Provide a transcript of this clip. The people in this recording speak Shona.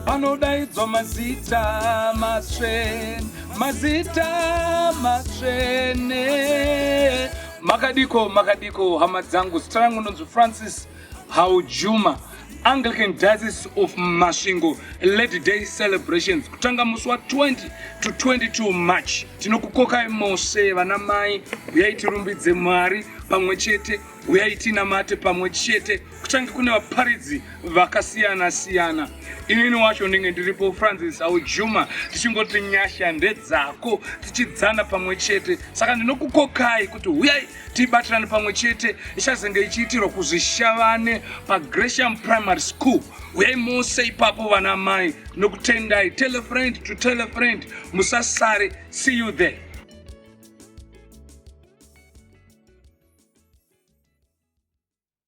Anodaidzwa mazita matsvene, mazita matsvene. Makadiko, hama dzangu. Zita rangu ndinonzi Francis Haujuma. Anglican Diocese of Masvingo Lady Day celebrations kutanga musi wa 20 to 22 March. Tinokukokai mose vana mai, uyai tirumbidze Mwari pamwe chete, uyai tinamate pamwe chete. Kuchange kune vaparidzi vakasiyana siyana. Inini wacho ndinge ndiripo Francis Haujuma, tichingoti nyasha ndedzako, tichidzana pamwe chete. Saka ndinokukokai kuti uyai tibatirane pamwe chete. Ichazenge ichiitirwa kuZvishavane paGresham Primary School. Uyai mose ipapo vana mai, nokutendai. Tell a friend to tell a friend. Musasare. See you there.